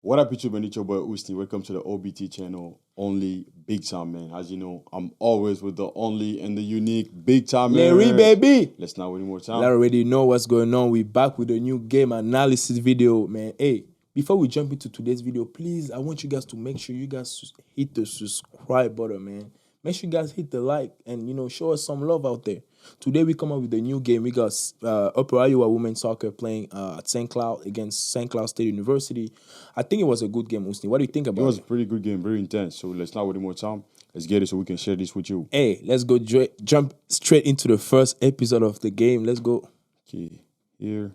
What up, YouTube? It's your boy Usti. Welcome to the OBT channel. Only Big Time Man. As you know, I'm always with the only and the unique Big Time Man. Larry, baby. Let's not wait any more time. I already know what's going on. We back with a new game analysis video, man. Hey, before we jump into today's video, please, I want you guys to make sure you guys hit the subscribe button, man. Make sure you guys hit the like and, show us some love out there. Today, we come up with a new game. We got Upper Iowa Women's Soccer playing at St. Cloud against St. Cloud State University. I think it was a good game, Usni. What do you think about it? It was a pretty good game, very intense. So let's not wait any more time. Let's get it so we can share this with you. Hey, let's go jump straight into the first episode of the game. Let's go. Okay, here.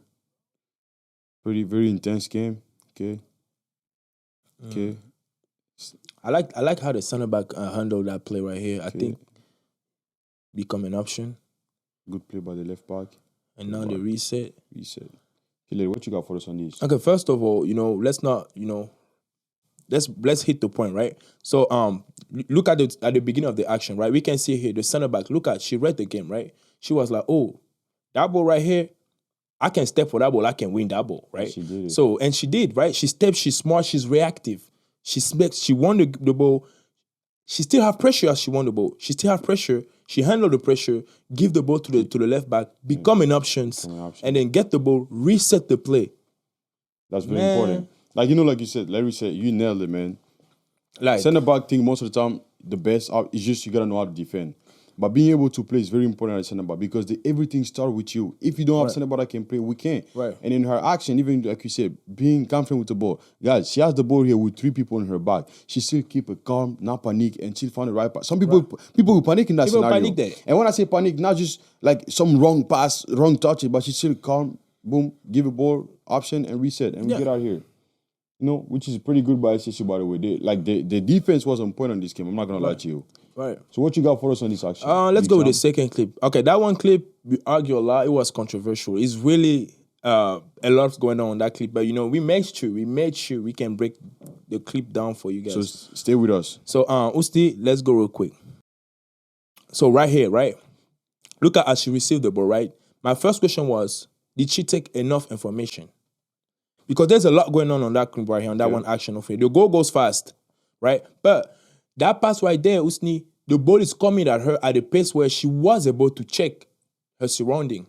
Very intense game. Okay. Okay. I like how the center back handled that play right here. I think become an option. Good play by the left back. And now the reset. Okay, Larry, what you got for us on this? Okay, first of all, let's not, let's hit the point, right? So look at the beginning of the action, right? We can see here the center back. She read the game, right? She was like, oh, that ball right here, I can step for that ball, I can win that ball, right? She did it. So, and she did, right? She stepped, she's smart, she's reactive. She won the ball. She still have pressure as she won the ball. She still have pressure. She handled the pressure, give the ball to the left back, become an options, and then get the ball, reset the play. That's very important. Like you said, Larry said, you nailed it, man. Like center back thing, most of the time, the best is just you gotta know how to defend. But being able to play is very important at center back because everything starts with you. If you don't have center back that can play, we can't. Right. And in her action, even like you said, being confident with the ball. Guys, she has the ball here with 3 people in her back. She still keep it calm, not panic, and she'll find the right pass. Some people will panic in that scenario. Panic there. And when I say panic, not just like some wrong pass, wrong touch, but she still calm, boom, give a ball option and reset, and we get out here. Which is pretty good by SCSU, by the way. The defense was on point on this game. I'm not gonna lie to you. Right. So what you got for us on this action? Let's go with the second clip. Okay, that one clip, we argue a lot. It was controversial. It's really a lot going on that clip. But, we made sure we can break the clip down for you guys. So stay with us. So, Usti, let's go real quick. So right here, right? Look at how she received the ball, right? My first question was, did she take enough information? Because there's a lot going on that clip right here, on that one action of it. The goal goes fast, right? But that pass right there, Usni, the ball is coming at her at a pace where she was able to check her surrounding.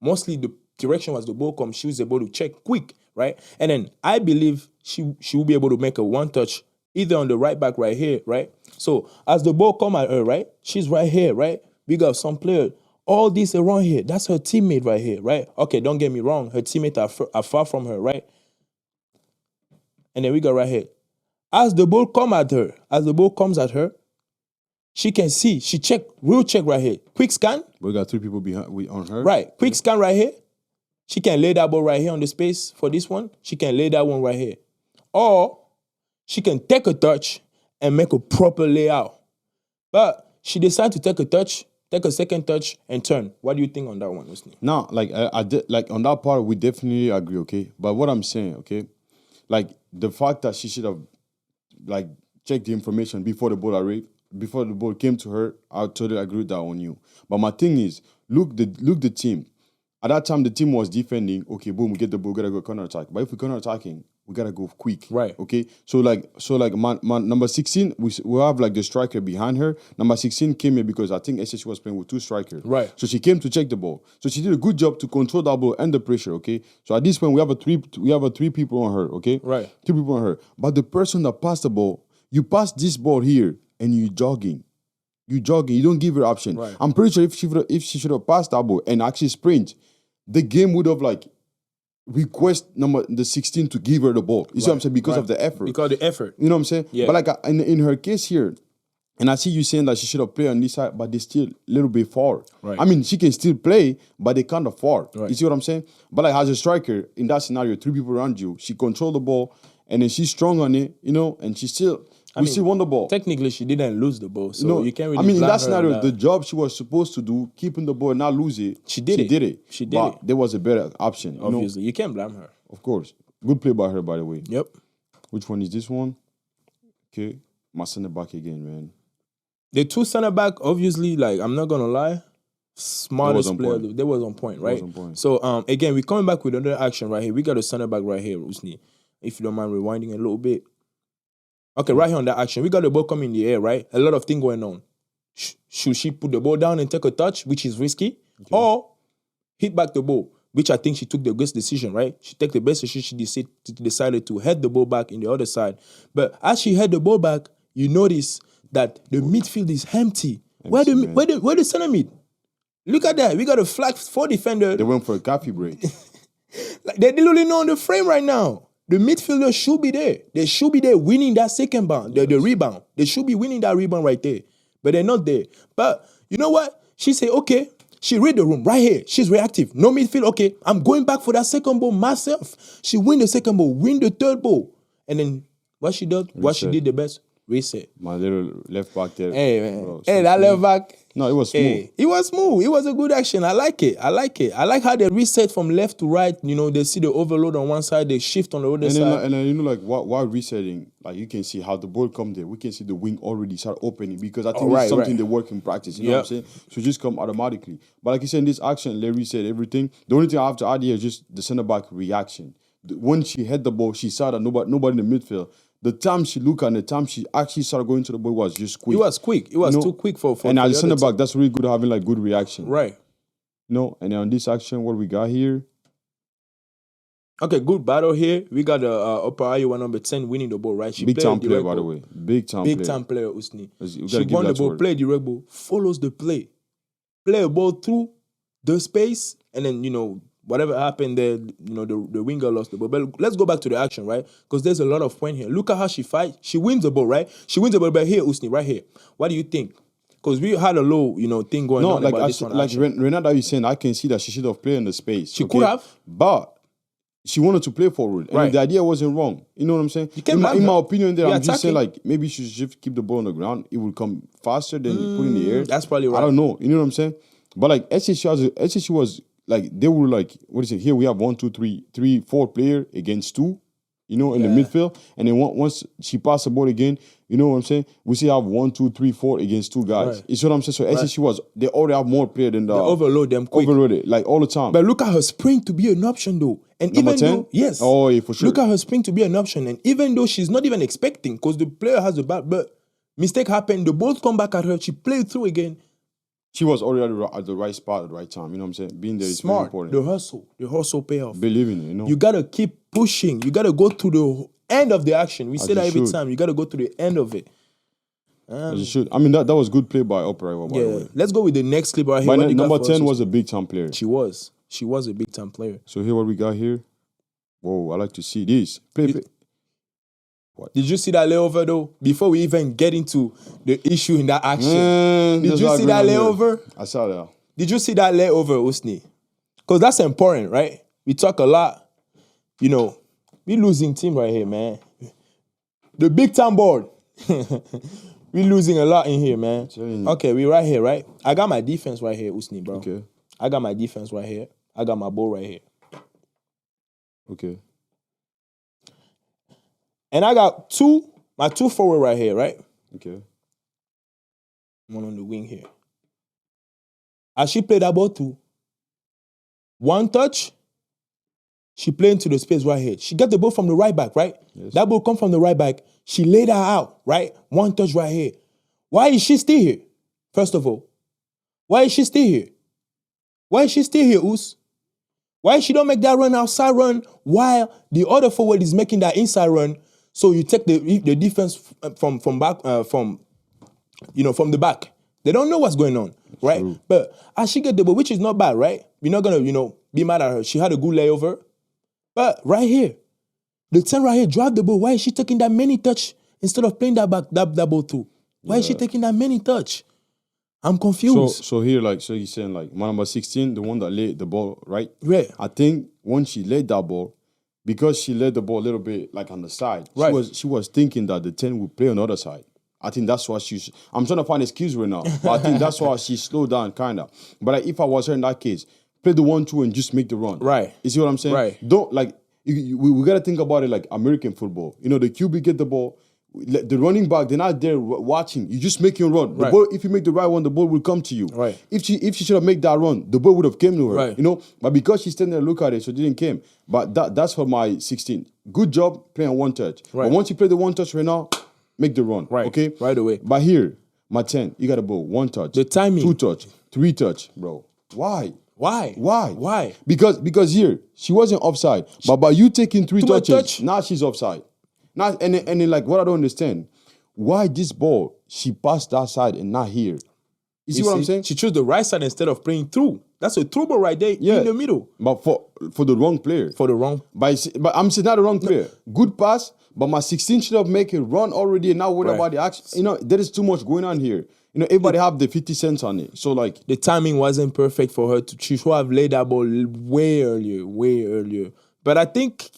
Mostly the direction was the ball come, she was able to check quick, right? And then I believe she will be able to make a one touch either on the right back right here, right? So as the ball come at her, right? She's right here, right? We got some player. All this around here, that's her teammate right here, right? Okay, don't get me wrong. Her teammates are far from her, right? And then we got right here. As the ball comes at her, she can see. She real check right here. Quick scan. We got 3 people behind on her. Right. Quick scan right here. She can lay that ball right here on the space for this one. She can lay that one right here. Or she can take a touch and make a proper layout. But she decided to take a second touch and turn. What do you think on that one, Usni? No, I did, on that part, we definitely agree, okay? But what I'm saying, okay? The fact that she should have checked the information before the ball came to her, I totally agree with that on you. But my thing is, look the team. At that time, the team was defending. Okay, boom, we get the ball, we gotta go counter attack. But if we're counter attacking, we gotta go quick. Right. Okay. So my number 16, we have the striker behind her. Number 16 came here because I think SSU was playing with 2 strikers. Right. So she came to check the ball. So she did a good job to control that ball and the pressure. Okay. So at this point we have 3 people on her. Okay. Right. 3 people on her. But the person that passed the ball, you pass this ball here and you jogging. You don't give her option. Right. I'm pretty sure if she should have passed that ball and actually sprint, the game would have request the 16 to give her the ball. You see what I'm saying? Because of the effort. Because of the effort. You know what I'm saying? Yeah. But in her case here, and I see you saying that she should have played on this side, but they're still a little bit far. Right. I mean, she can still play, but they kind of far. Right. You see what I'm saying? But as a striker, in that scenario, 3 people around you, she controlled the ball, and then she's strong on it, and she still... We still won the ball. Technically, she didn't lose the ball, so you can't really. In that scenario, the job she was supposed to do, keeping the ball and not lose it, she did it. But there was a better option. Obviously, you can't blame her. Of course. Good play by her, by the way. Yep. Which one is this one? Okay. My center back again, man. The 2 center back, obviously, I'm not going to lie, smartest player. They was on point, right? On point. So, again, we're coming back with another action right here. We got a center back right here, Usni. if you don't mind rewinding a little bit. Okay, right here on that action, we got the ball coming in the air, right? A lot of things going on. Should she put the ball down and take a touch, which is risky, or hit back the ball, which I think she took the best decision, right? She took the best decision. She decided to head the ball back in the other side. But as she head the ball back, you notice that the midfield is empty. Where the center mid? Look at that. We got a flag for defender. They went for a coffee break. Like they're literally not on the frame right now. The midfielder should be there. They should be there winning that second bound, the rebound. They should be winning that rebound right there. But they're not there. But you know what? She said, okay. She read the room right here. She's reactive. No midfield. Okay, I'm going back for that second ball myself. She win the second ball, win the third ball. And then what she did, what she did the best, reset. My little left back there. Hey, man. Bro, so that left back. No, it was smooth. Hey, it was smooth. It was a good action. I like it. I like how they reset from left to right. You know, they see the overload on one side, they shift on the other side. And then, you know, like, while resetting, like, you can see how the ball come there. We can see the wing already start opening because I think it's something they work in practice. You know what I'm saying? So just come automatically. But like you said, in this action, they reset everything. The only thing I have to add here is just the center back reaction. When she hit the ball, she saw that nobody in the midfield. The time she looked and the time she actually started going to the ball was just quick. It was quick. It was too quick for and as a center back, that's really good having like good reaction. Right. And on this action, what we got here? Okay, good battle here. We got Upper Iowa number 10 winning the ball, right? She big time player, by the way. Big time player, Usni. She won the ball, played the red ball, follows the play a ball through the space, and then, you know, whatever happened there, you know, the winger lost the ball. But let's go back to the action, right? Because there's a lot of point here. Look at how she fights. She wins the ball, right? She wins the ball, but here, Usni, right here. What do you think? Because we had a low, you know, thing going on about this one. Like Renata is saying, I can see that she should have played in the space. She could have. But she wanted to play forward. And the idea wasn't wrong. You know what I'm saying? In my opinion there, I'm just saying, like, maybe she should just keep the ball on the ground. It will come faster than you put in the air. That's probably right. I don't know. You know what I'm saying? But, like, SCSU was, like, they were like, what is it? Here we have 1, 2, 3, 4 player against 2, you know, in the midfield. And then once she passed the ball again, you know what I'm saying? We still have 1, 2, 3, 4 against 2 guys. Right. You see what I'm saying? So SCSU they already have more player than the... They overload them quick. Overloaded, like, all the time. But look at her sprint to be an option, though. And Number even 10? though, yes. Oh, yeah, for sure. Look at her sprint to be an option. And even though she's not even expecting, because the player has the ball, but mistake happened, the ball come back at her, she played through again. She was already at the right spot at the right time. You know what I'm saying? Being there is very Smart. important. The hustle pay off. Believe in it, you know? You got to keep pushing. You got to go to the end of the action. We say that every time. You got to go to the end of it. As you should. I mean, that was good play by Opera, by the way. Let's go with the next clip right here. Number 10 was a big-time player. She was a big-time player. So here what we got here. Whoa, I like to see this. Play. What? Did you see that layover, though? Before we even get into the issue in that action. Did you see that layover? I saw that. Did you see that layover, Usni? Because that's important, right? We talk a lot. You know, we losing team right here, man. The big-time board. We losing a lot in here, man. Okay, we right here, right? I got my defense right here, Usni, bro. Okay. I got my defense right here. I got my ball right here. Okay. And I got my two forward right here, right? Okay. One on the wing here. As she played that ball too, one touch, she played into the space right here. She got the ball from the right back, right? Yes. That ball come from the right back. She laid her out, right? One touch right here. Why is she still here? First of all, why is she still here? Why is she still here, Us? Why she don't make that run outside run while the other forward is making that inside run? So you take the defense from the back. They don't know what's going on, right? True. But as she get the ball, which is not bad, right? We're not gonna, be mad at her. She had a good layover. But right here, the 10 right here, drive the ball. Why is she taking that many touch instead of playing that ball through? Why is she taking that many touch? I'm confused. So here, so you're saying, my number 16, the one that laid the ball, right? Yeah. I think when she laid that ball, because she laid the ball a little bit on the side, right. she was thinking that the 10 would play on the other side. I think that's why I'm trying to find excuse right now, but I think that's why she slowed down, kind of. But if I was her in that case, play the 1-2 and just make the run. Right. You see what I'm saying? Right. Don't, we got to think about it like American football. The QB get the ball, The running back, they're not there watching. You just make your run. The Right. ball, if you make the right one, the ball will come to you. Right. If she should have made that run, the ball would have came to her. Right. You know, but because she's standing there, look at it, so it didn't came. But that's for my 16. Good job playing one touch. Right. But once you play the one touch right now, make the run. Right. Okay. Right away. But here, my 10, you got a ball, one touch. The timing. 2 touch, 3 touch, bro. Why? Why? Why? Why? Because here she wasn't offside, but by you taking 3 Too much touches, touch. now she's offside. Now and then like what I don't understand, why this ball she passed that side and not here? You see what I'm saying? She chose the right side instead of playing through. That's a through ball right there in the middle. But for the wrong player. For the wrong. But I'm saying not the wrong player. Good pass, but my 16 should have make it run already and not worry about the action. You know, there is too much going on here. You know, everybody have the 50 cents on it. So like The timing wasn't perfect for her to. She should have laid that ball way earlier. But I think,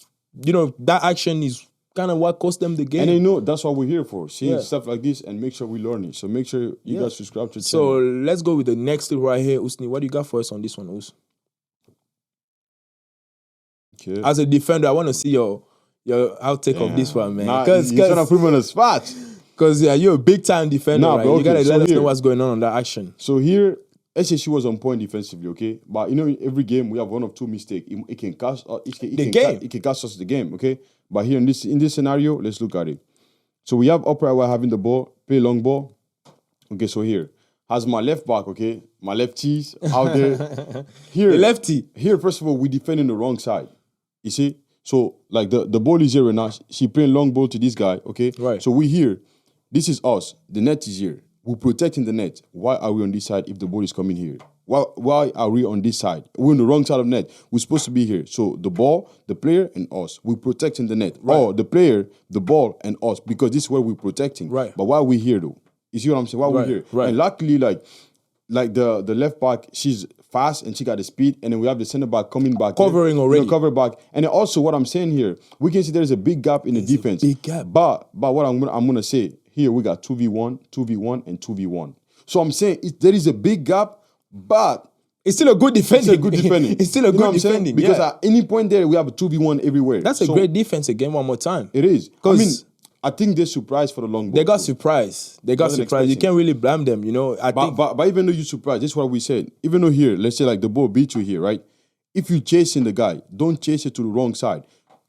you know, that action is kind of what cost them the game. and you know that's what we're here for. Seeing Yeah. stuff like this and make sure we learn it. So make sure you guys subscribe to the So channel. let's go with the next clip right here, Usni. What do you got for us on this one, Us? Okay. As a defender, I want to see your outtake of this one, man. Nah, you're trying to put me on the spot. Because you're a big time defender, Nah, right? bro, You gotta okay, let so us know here- what's going on that action. So here, SCSU was on point defensively, okay? But you know, every game we have 1 or 2 mistakes. It can cost it can cost us the game, okay? But here in this scenario, let's look at it. So we have upright while having the ball, play long ball. Okay, so here has my left back, okay? My lefties out there. Here, The lefty. Here, first of all, we defending the wrong side. You see? So like the ball is here right now. She playing long ball to this guy, okay? Right. So we here. This is us. The net is here. We're protecting the net. Why are we on this side if the ball is coming here? Why are we on this side? We're on the wrong side of net. We're supposed to be here. So the ball, the player, and us. We're protecting the net. Right. Or the player, the ball, and us. Because this is where we're protecting. Right. But why are we here though? You see what I'm saying? Why are Right, we here? right. And luckily, like the left back, she's fast and she got the speed. And then we have the center back coming back. Covering here, already. cover back. And then also what I'm saying here, we can see there's a big gap in the defense. big gap. But what I'm gonna say, here we got 2v1, 2v1, and 2v1. So I'm saying there is a big gap, but It's still a good defending. it's a good defending. It's still a You know good what I'm saying? defending. Because yeah. at any point there, we have a 2v1 everywhere. That's a So great defense again, one more time. It is. I 'Cause mean, I think they're surprised for the long ball. They got too. surprised. You Wasn't can't expecting. really blame them, you know. I think But even though you're surprised, this is what we said. Even though here, let's say like the ball beat you here, right? If you're chasing the guy, don't chase it to the wrong side.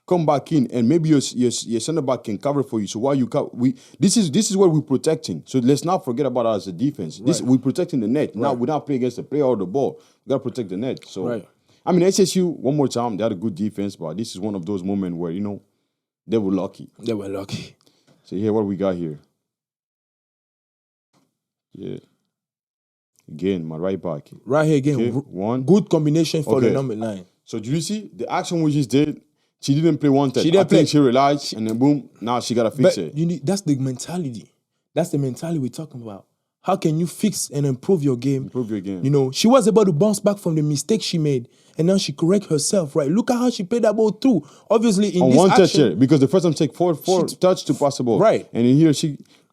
Come back in, and maybe your center back can cover for you. So while you cover, this is what we're protecting. So let's not forget about us as a defense. This we're protecting the net. Now we're not playing against the player or the ball. We gotta protect the net. So Right. I mean, SSU one more time, they had a good defense, but this is one of those moments where they were lucky. they were lucky. So here, what we got here? Yeah. Again, my right back. Right here again. Okay, one. Good combination for the Okay. number 9. So do you see the action we just did? She didn't play one touch. She didn't I think play. she realized, and then boom, now she gotta fix But it. that's the mentality. That's the mentality we're talking about. How can you fix and improve your game? Improve your game. You know, she was able to bounce back from the mistake she made, and now she correct herself. Right? Look at how she played that ball through. Obviously, in On this one touch action, here, because the first time take four touch to pass the ball. Right. And in here,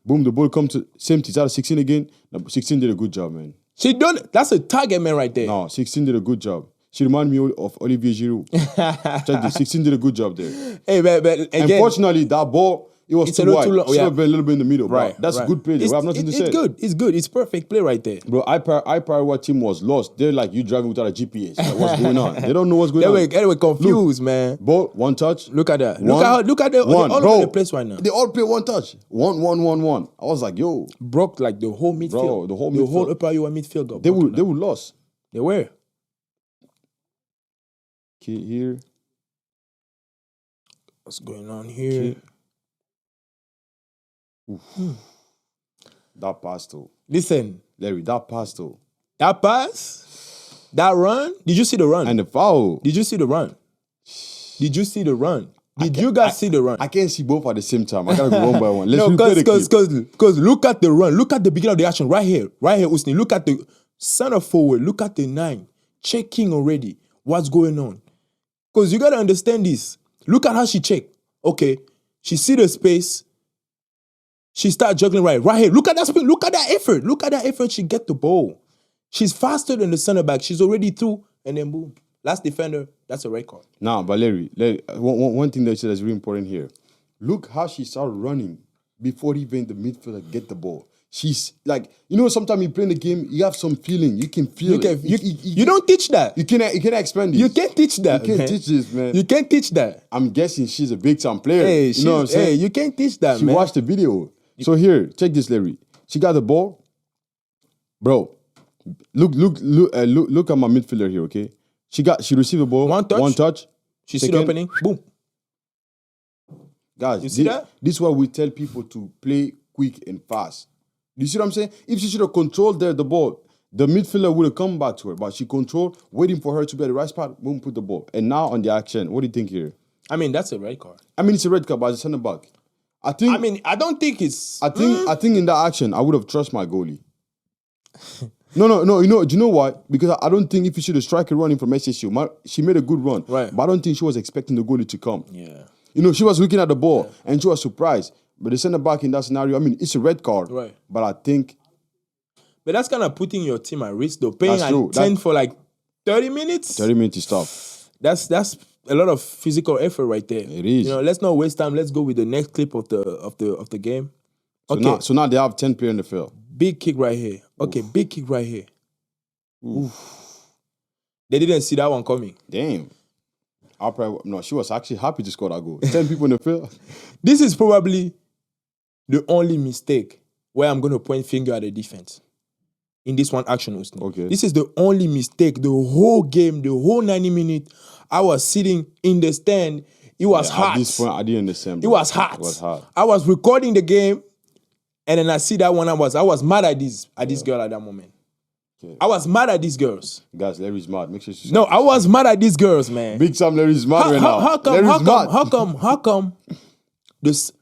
boom, the ball comes to same team. Out of 16 again. No, 16 did a good job, man. she done. That's a target man right there. No, 16 did a good job. She reminded me of Olivier Giroud. Check this. 16 did a good job there. Hey, but again, Unfortunately, that ball, it was It's a too little wide. too long, Should yeah. have been a little bit in the middle. right? Bro. That's right. a good play. We have nothing to say. It's good. It's good. It's perfect play right there. Bro, our team was lost. They're like you driving without a GPS. Like, what's going on? They don't know what's going on. They were confused, man. Ball, one touch. Look at that. One, Look at the one. all Bro, over the place right now. They all play one touch. One. I was like, yo, Broke like the whole midfield. Bro, the whole midfield. upper area midfield got they broken were down. lost. They were. Okay, here. What's going on here? That pass though. Listen, Larry, that pass though. that pass, that run. Did you see the run? And the foul. Did you see the run? Did you see the run? Did you guys see the run? I can't see both at the same time. I gotta go one by one. Let's replay the clip. because look at the run. Look at the beginning of the action right here, Usni. Look at the center forward. Look at the 9 checking already. What's going on? Because you gotta understand this. Look at how she checked. Okay, she see the space. She start juggling right here. Look at that speed. Look at that effort. Look at that effort. She get the ball. She's faster than the center back. She's already through, and then boom. Last defender. That's a red card. Now, but Larry, one thing that you said is really important here. Look how she started running before even the midfielder get the ball. She's like, sometimes you play in the game, you have some feeling. You can feel it. You don't teach that. You cannot explain this. You can't teach that. You can't teach this, man. You can't teach that. I'm guessing she's a big time player. Hey, you know what I'm saying? Hey, you can't teach that, she man. watched the video. So here, check this, Larry. She got the ball, bro. Look at my midfielder here, okay? She received the ball. One touch. She see the opening. Boom. Guys, you see that? This is why we tell people to play quick and fast. You see what I'm saying? If she should have controlled the ball, the midfielder would have come back to her. But she controlled, waiting for her to be at the right spot, boom, put the ball. And now on the action, what do you think here? I mean, that's a red card. I mean, it's a red card, but it's a center back. I don't think it's... I think in that action, I would have trusted my goalie. No. Do you know why? Because I don't think if you should have strike a running from SCSU, she made a good run. Right. But I don't think she was expecting the goalie to come. Yeah. She was looking at the ball and she was surprised. But the center back in that scenario, I mean, it's a red card. Right. But I think... But that's kind of putting your team at risk, though. Paying That's true. 10 for like 30 minutes? 30 minutes is tough. That's a lot of physical effort right there. It is. Let's not waste time. Let's go with the next clip of the game. So now they have 10 players in the field. Big kick right here. Okay, big kick right here. Oof. They didn't see that one coming. Damn. She was actually happy to score that goal. 10 people in the field. This is probably the only mistake where I'm going to point finger at the defense. In this one action, Usni. Okay. This is the only mistake the whole game, the whole 90 minutes. I was sitting in the stand. It was hot. At this point, I didn't understand. It was hot. It was hot. I was recording the game, and then I see that one. I was mad at this girl at that moment. Okay. I was mad at these girls. Guys, Larry's mad. Make sure you... No, I was mad at these girls, man. Big Sam, Larry's mad right now. How come? This,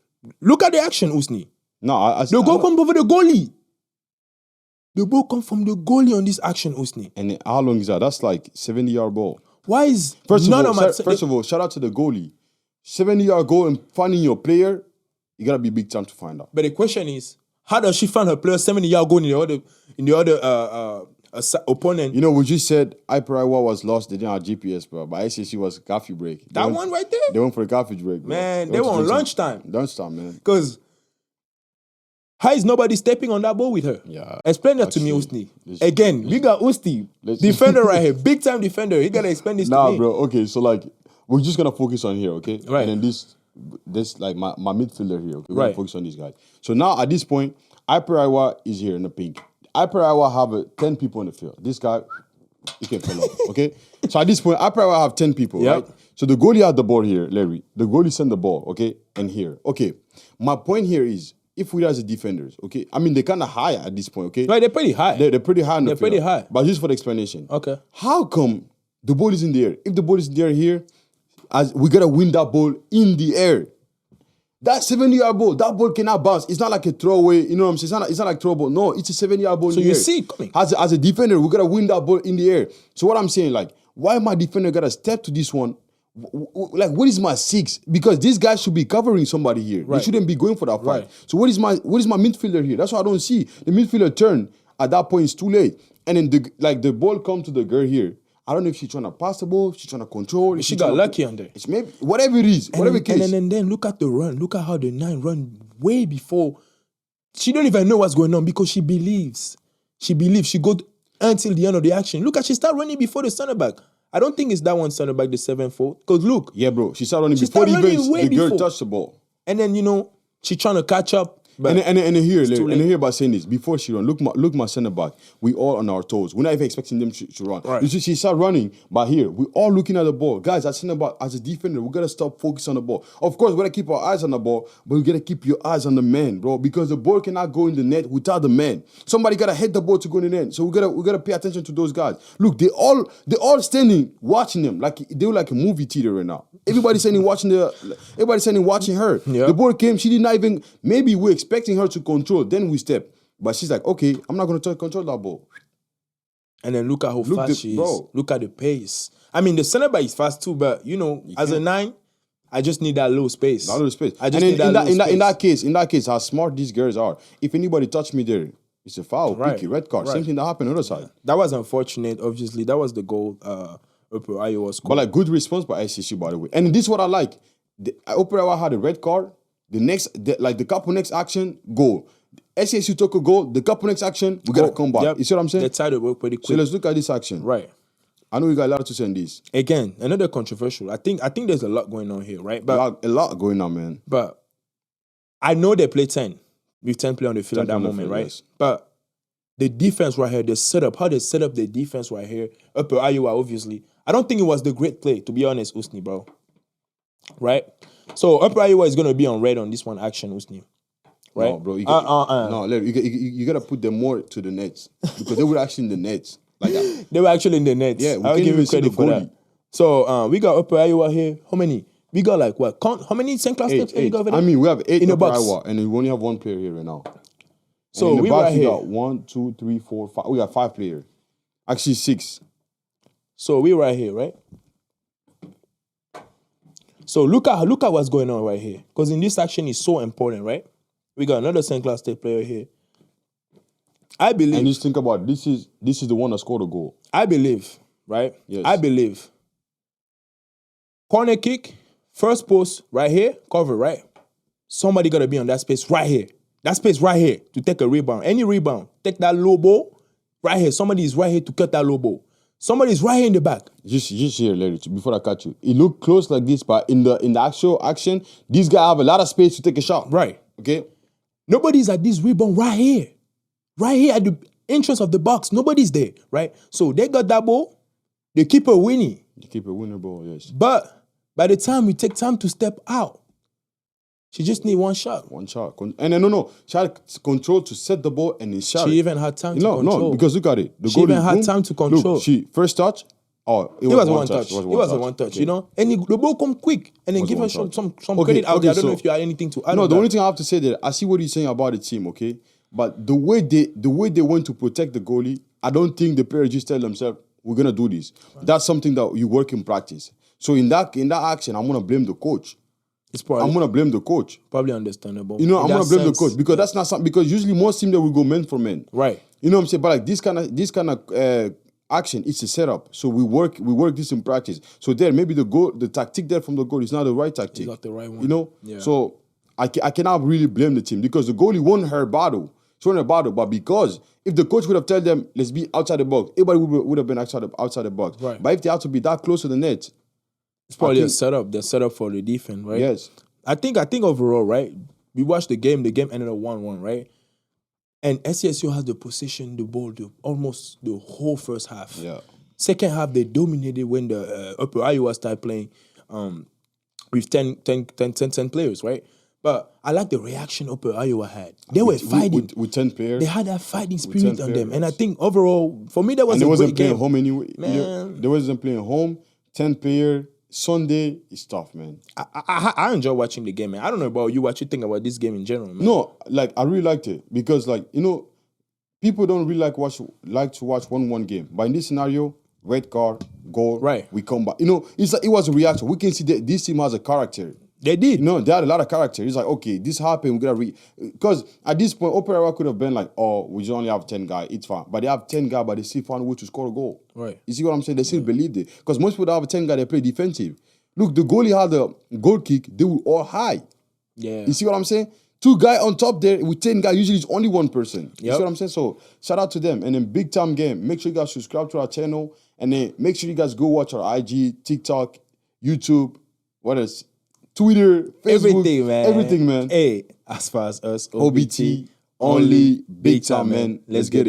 look at the action, Usni. No, the goal come over the goalie. The ball come from the goalie on this action, Usni. And how long is that? That's like 70-yard ball. Why is... First of all, shout out to the goalie. 70-yard goal and finding your player, you got to be big time to find out. But the question is, how does she find her player 70-yard goal in the other opponent? We just said Hyper Iowa was lost. They didn't have GPS, bro. But SCSU was coffee break. That one right there? They went for a coffee break, bro. Man, they were on lunchtime. Lunchtime, man. Because how is nobody stepping on that ball with her? Yeah. Explain that to me, Usni. Again, we got Usti, defender right here. Big time defender. He got to explain this to me. Nah, bro. Okay, so like, we're just going to focus on here, okay? Right. And then this like my midfielder here, okay? We're right. going to focus on these guys. So now at this point, Hyper Iowa is here in the pink. Hyper Iowa have 10 people in the field. This guy, he can follow, okay? So at this point, Hyper Iowa have 10 people, right? So the goalie had the ball here, Larry. The goalie sent the ball, okay? And here. Okay. My point here is, if we as the defenders, okay? I mean, they're kind of high at this point, okay? Right, they're pretty high. They're pretty high in the field. They're pretty high. But just for the explanation. Okay. How come the ball is in the air? If the ball is in the air here, as we got to win that ball in the air. That 70-yard ball, that ball cannot bounce. It's not like a throwaway, you know what I'm saying? It's not like throw ball. No, it's a 70-yard ball in the air. So you see it coming. As a defender, we got to win that ball in the air. So what I'm saying, like, why my defender got to step to this one? Like, what is my 6? Because this guy should be covering somebody here. Right. They shouldn't be going for that fight. Right. So what is my midfielder here? That's what I don't see. The midfielder turn. At that point, it's too late. And then the ball come to the girl here. I don't know if she's trying to pass the ball, she's trying to control. She got lucky on there. It's maybe whatever it is, whatever case. And then look at the run. Look at how the 9 run way before. She don't even know what's going on because she believes. She go until the end of the action. Look at she start running before the center back. I don't think it's that one center back, the 7-4. Because look. Yeah, bro. She started running before the girl touched the ball. And then, she trying to catch up. But and here by saying this, before she run, look my center back. We all on our toes. We're not even expecting them to run. Right. You see, she start running, but here, we all looking at the ball. Guys, as center back, as a defender, we gotta stop focusing on the ball. Of course, we gotta keep our eyes on the ball, but we gotta keep your eyes on the man, bro, because the ball cannot go in the net without the man. Somebody gotta hit the ball to go in the net. So we gotta pay attention to those guys. Look, they all standing watching them like they were like a movie theater right now. Everybody standing watching her. Yeah. The ball came, she did not even. Maybe we're expecting her to control. Then we step. But she's like, okay, I'm not going to control that ball. And then look at how fast she is. Bro. Look at the pace. I mean, the center back is fast too, but, as a 9, I just need that little space. That little space. I just need that little space. In that case, how smart these girls are. If anybody touch me there, it's a foul, picky, red card. Right. Same thing that happened on the other side. That was unfortunate, obviously. That was the goal Upper Iowa scored. But, good response by SCSU, by the way. And this is what I like. Upper Iowa had a red card. the couple next action, goal. SCSU took a goal, the couple next action, we got to come back. Yep. You see what I'm saying? They tried to work pretty quick. So let's look at this action. Right. I know you got a lot to say on this. Again, another controversial. I think there's a lot going on here, right? But A lot going on, man. But I know they play 10 with 10 players on the field at that moment, right? Yes. But the defense right here, the setup, how they set up the defense right here, Upper Iowa, obviously. I don't think it was the great play, to be honest, Usni, bro. Right? So Upper Iowa is going to be on red on this one action, Usni. Right? No, bro. You got to put them more to the nets because they were actually in the nets. Like that. They were actually in the nets. Yeah, I'll give you credit for that. So we got Upper Iowa here. How many? We got like what? How many St. Clair steps we got over there? I mean, we have 8 in the Upper box. Iowa, and we only have 1 player here right now. So and in the we box, right we here. got 1, 2, 3, 4, 5. We got 5 players. Actually, 6. So we right here, right? So look at what's going on right here. Because in this action is so important, right? We got another St. Clair State player here. I believe. And just think about it, this is the one that scored a goal. I believe, right? Yes. I believe. Corner kick, first post right here, cover, right? Somebody got to be on that space right here. That space right here to take a rebound. Any rebound, take that low ball right here. Somebody is right here to cut that low ball. Somebody is right here in the back. Just here, Larry, before I cut you. It looked close like this, but in the actual action, these guys have a lot of space to take a shot. Right. Okay? Nobody's at this rebound right here. Right here at the entrance of the box. Nobody's there, right? So they got that ball. The keeper winning. The keeper winner ball, yes. But by the time we take time to step out, she just need one shot. One shot. And no. She had control to set the ball and then shot. She even had time to control. No, because look at it. She even had time to control. Look, she first touch. Oh, it was one touch. It was a one touch, okay. you know? And the ball come quick. And then give her some credit out there. I don't know if you had anything to add. No, the only thing I have to say there, I see what you're saying about the team, okay? But the way they want to protect the goalie, I don't think the players just tell themselves, we're gonna do this. Right. That's something that you work in practice. So in that action, I'm gonna blame the coach. I'm gonna blame the coach. Probably understandable. You know, I'm gonna blame the coach because that's not something. Because usually most teams that will go men for men. Right. You know what I'm saying? But like this kind of action, it's a setup. So we work this in practice. So there, maybe the tactic there from the goal is not the right tactic. It's not the right one. You know. Yeah. So I cannot really blame the team because the goalie won her battle. She won her battle, but because if the coach would have told them, let's be outside the box, everybody would have been outside the box. Right. But if they have to be that close to the net, it's probably a setup. The setup for the defense, right? Yes. I think overall, right? We watched the game. The game ended up 1-1, right? And SCSU has the possession, the ball, almost the whole first half. Yeah. Second half, they dominated when the Upper Iowa started playing with 10 players, right? But I like the reaction Upper Iowa had. They were fighting. With 10 players. They had that fighting spirit on them. And I think overall, for me, that was a great game. They wasn't playing home anyway. Man. They wasn't playing home. 10 player. Sunday is tough, man. I enjoy watching the game, man. I don't know about you, what you think about this game in general, man. No, like I really liked it because, like, you know, people don't really like to watch 1-1 game. But in this scenario, red card, goal, right? We come back. You know, it's like it was a reaction. We can see that this team has a character. They did. You know, they had a lot of character. It's like, okay, this happened. We gotta because at this point, Opera could have been like, oh, we just only have 10 guys. It's fine. But they have 10 guys, but they still found a way to score a goal. Right. You see what I'm saying? They still believed it. Because most people that have 10 guys, they play defensive. Look, the goalie had a goal kick. They were all high. Yeah. You see what I'm saying? 2 guys on top there with 10 guys. Usually it's only one person. You see what I'm saying? So shout out to them. And then big time game. Make sure you guys subscribe to our channel. And then make sure you guys go watch our IG, TikTok, YouTube, what else? Twitter, Facebook, everything, man. Hey, as far as us, OBT, only big time, man. Let's get it.